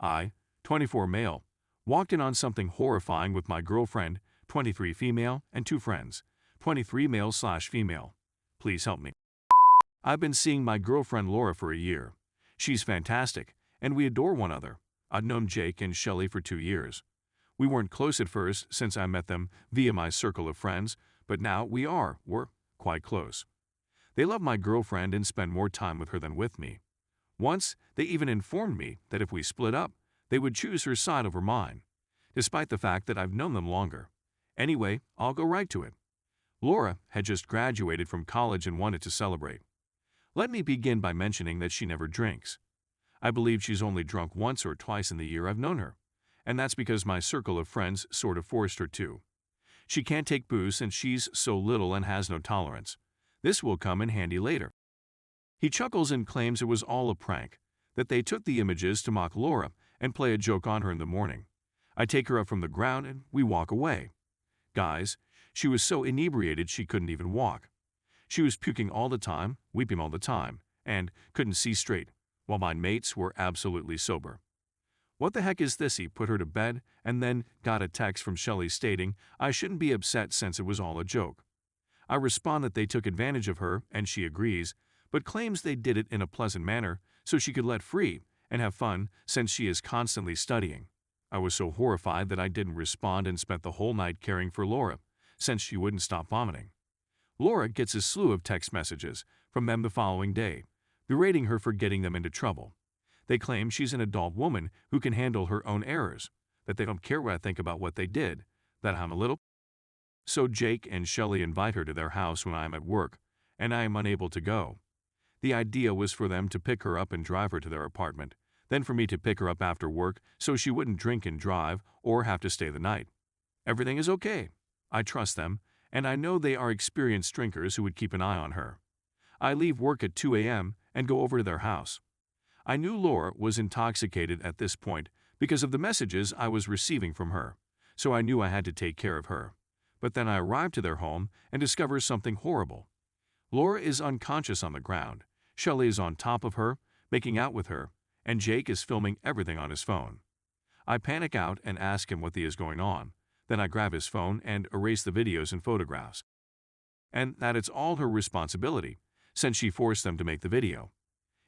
I, 24 male, walked in on something horrifying with my girlfriend, 23 female, and 2 friends, 23 male/female. Please help me. I've been seeing my girlfriend Laura for a year. She's fantastic, and we adore one another. I'd known Jake and Shelley for 2 years. We weren't close at first since I met them via my circle of friends, but now we're quite close. They love my girlfriend and spend more time with her than with me. Once, they even informed me that if we split up, they would choose her side over mine, despite the fact that I've known them longer. Anyway, I'll go right to it. Laura had just graduated from college and wanted to celebrate. Let me begin by mentioning that she never drinks. I believe she's only drunk once or twice in the year I've known her, and that's because my circle of friends sort of forced her to. She can't take booze since she's so little and has no tolerance. This will come in handy later. He chuckles and claims it was all a prank, that they took the images to mock Laura and play a joke on her in the morning. I take her up from the ground and we walk away. Guys, she was so inebriated she couldn't even walk. She was puking all the time, weeping all the time, and couldn't see straight, while my mates were absolutely sober. What the heck is this? He put her to bed and then got a text from Shelley stating I shouldn't be upset since it was all a joke. I respond that they took advantage of her and she agrees, but claims they did it in a pleasant manner so she could let free and have fun since she is constantly studying. I was so horrified that I didn't respond and spent the whole night caring for Laura, since she wouldn't stop vomiting. Laura gets a slew of text messages from them the following day, berating her for getting them into trouble. They claim she's an adult woman who can handle her own errors, that they don't care what I think about what they did, that I'm a little. So Jake and Shelley invite her to their house when I am at work, and I am unable to go. The idea was for them to pick her up and drive her to their apartment, then for me to pick her up after work so she wouldn't drink and drive or have to stay the night. Everything is okay. I trust them, and I know they are experienced drinkers who would keep an eye on her. I leave work at 2 a.m. and go over to their house. I knew Laura was intoxicated at this point because of the messages I was receiving from her, so I knew I had to take care of her. But then I arrived to their home and discover something horrible. Laura is unconscious on the ground, Shelley is on top of her, making out with her, and Jake is filming everything on his phone. I panic out and ask him what is going on. Then I grab his phone and erase the videos and photographs. And that it's all her responsibility, since she forced them to make the video.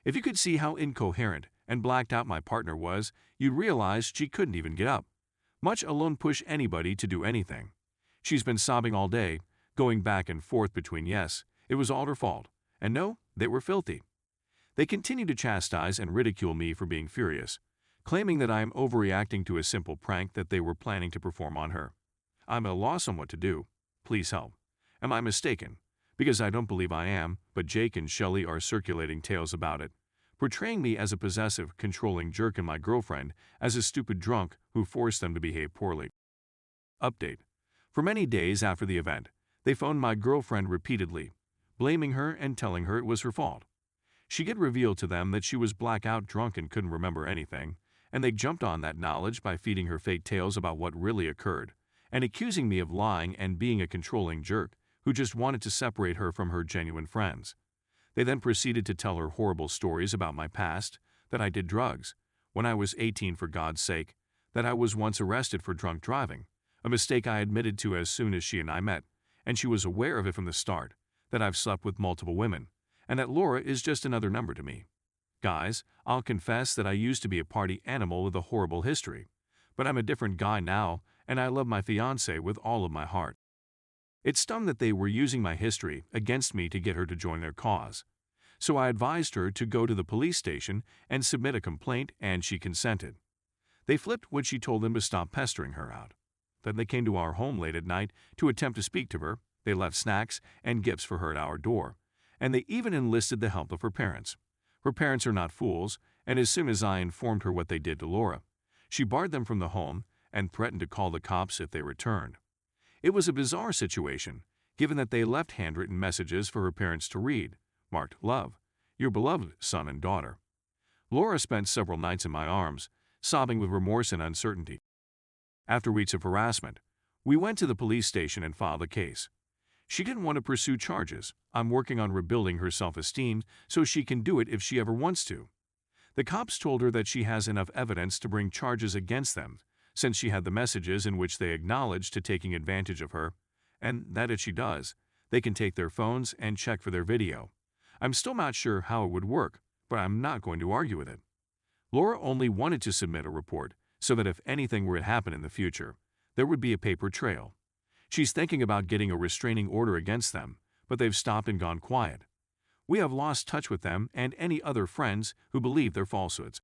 If you could see how incoherent and blacked out my partner was, you'd realize she couldn't even get up, much alone push anybody to do anything. She's been sobbing all day, going back and forth between yes, it was all her fault, and no, they were filthy. They continue to chastise and ridicule me for being furious, claiming that I am overreacting to a simple prank that they were planning to perform on her. I'm at a loss on what to do. Please help. Am I mistaken? Because I don't believe I am, but Jake and Shelley are circulating tales about it, portraying me as a possessive, controlling jerk and my girlfriend as a stupid drunk who forced them to behave poorly. Update. For many days after the event, they phoned my girlfriend repeatedly, blaming her and telling her it was her fault. She had revealed to them that she was blackout drunk and couldn't remember anything, and they jumped on that knowledge by feeding her fake tales about what really occurred, and accusing me of lying and being a controlling jerk who just wanted to separate her from her genuine friends. They then proceeded to tell her horrible stories about my past, that I did drugs, when I was 18 for God's sake, that I was once arrested for drunk driving, a mistake I admitted to as soon as she and I met, and she was aware of it from the start, that I've slept with multiple women, and that Laura is just another number to me. Guys, I'll confess that I used to be a party animal with a horrible history, but I'm a different guy now, and I love my fiancée with all of my heart. It stung that they were using my history against me to get her to join their cause. So I advised her to go to the police station and submit a complaint, and she consented. They flipped when she told them to stop pestering her out. Then they came to our home late at night to attempt to speak to her. They left snacks and gifts for her at our door, and they even enlisted the help of her parents. Her parents are not fools, and as soon as I informed her what they did to Laura, she barred them from the home and threatened to call the cops if they returned. It was a bizarre situation, given that they left handwritten messages for her parents to read, marked "Love, your beloved son and daughter." Laura spent several nights in my arms, sobbing with remorse and uncertainty. After weeks of harassment, we went to the police station and filed a case. She didn't want to pursue charges. I'm working on rebuilding her self-esteem so she can do it if she ever wants to. The cops told her that she has enough evidence to bring charges against them, since she had the messages in which they acknowledged to taking advantage of her, and that if she does, they can take their phones and check for their video. I'm still not sure how it would work, but I'm not going to argue with it. Laura only wanted to submit a report so that if anything were to happen in the future, there would be a paper trail. She's thinking about getting a restraining order against them, but they've stopped and gone quiet. We have lost touch with them and any other friends who believe their falsehoods.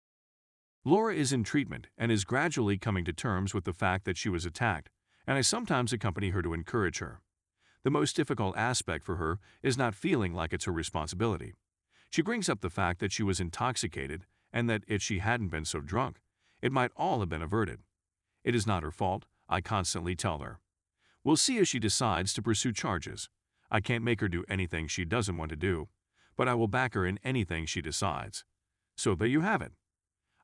Laura is in treatment and is gradually coming to terms with the fact that she was attacked, and I sometimes accompany her to encourage her. The most difficult aspect for her is not feeling like it's her responsibility. She brings up the fact that she was intoxicated and that if she hadn't been so drunk, it might all have been averted. It is not her fault, I constantly tell her. We'll see if she decides to pursue charges. I can't make her do anything she doesn't want to do, but I will back her in anything she decides. So there you have it.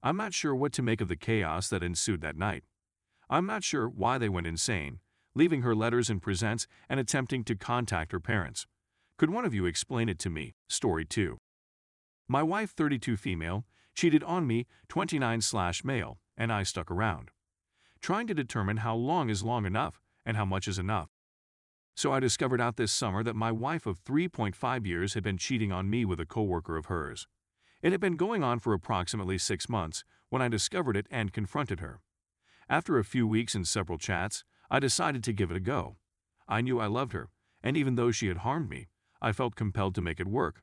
I'm not sure what to make of the chaos that ensued that night. I'm not sure why they went insane, leaving her letters and presents and attempting to contact her parents. Could one of you explain it to me? Story 2. My wife, 32 female, cheated on me, 29/male, and I stuck around, trying to determine how long is long enough and how much is enough. So I discovered out this summer that my wife of 3.5 years had been cheating on me with a coworker of hers. It had been going on for approximately 6 months when I discovered it and confronted her. After a few weeks and several chats, I decided to give it a go. I knew I loved her, and even though she had harmed me, I felt compelled to make it work.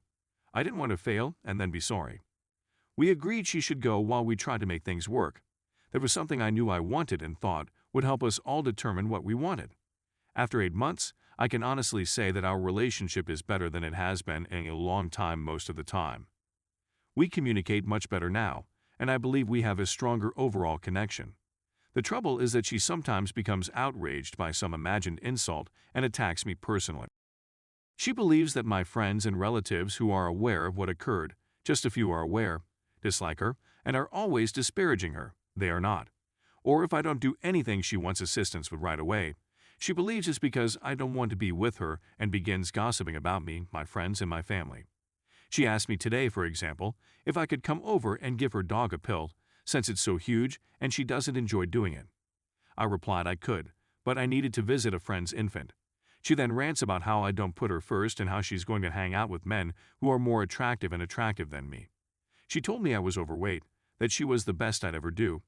I didn't want to fail and then be sorry. We agreed she should go while we tried to make things work. That was something I knew I wanted and thought would help us all determine what we wanted. After 8 months, I can honestly say that our relationship is better than it has been in a long time most of the time. We communicate much better now, and I believe we have a stronger overall connection. The trouble is that she sometimes becomes outraged by some imagined insult and attacks me personally. She believes that my friends and relatives who are aware of what occurred, just a few are aware, dislike her, and are always disparaging her. They are not. Or if I don't do anything she wants assistance with right away, she believes it's because I don't want to be with her and begins gossiping about me, my friends, and my family. She asked me today, for example, if I could come over and give her dog a pill, since it's so huge and she doesn't enjoy doing it. I replied I could, but I needed to visit a friend's infant. She then rants about how I don't put her first and how she's going to hang out with men who are more attractive than me. She told me I was overweight, that she was the best I'd ever do,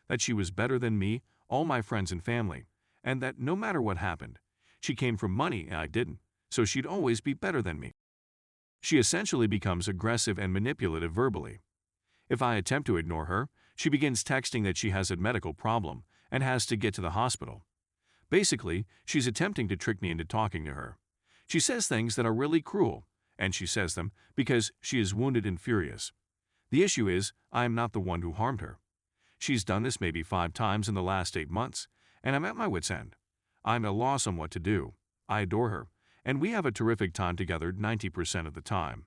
that she was better than me, all my friends and family, and that no matter what happened, she came from money and I didn't, so she'd always be better than me. She essentially becomes aggressive and manipulative verbally. If I attempt to ignore her, she begins texting that she has a medical problem and has to get to the hospital. Basically, she's attempting to trick me into talking to her. She says things that are really cruel, and she says them because she is wounded and furious. The issue is, I am not the one who harmed her. She's done this maybe 5 times in the last 8 months, and I'm at my wit's end. I'm at a loss on what to do. I adore her, and we have a terrific time together 90% of the time.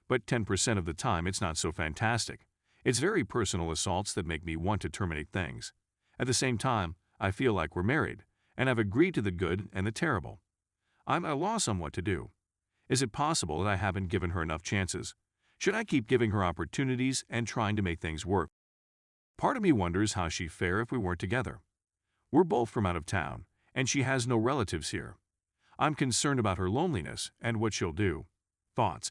But 10% of the time it's not so fantastic. It's very personal assaults that make me want to terminate things. At the same time, I feel like we're married, and I've agreed to the good and the terrible. I'm at a loss on what to do. Is it possible that I haven't given her enough chances? Should I keep giving her opportunities and trying to make things work? Part of me wonders how she'd fare if we weren't together. We're both from out of town, and she has no relatives here. I'm concerned about her loneliness and what she'll do. Thoughts?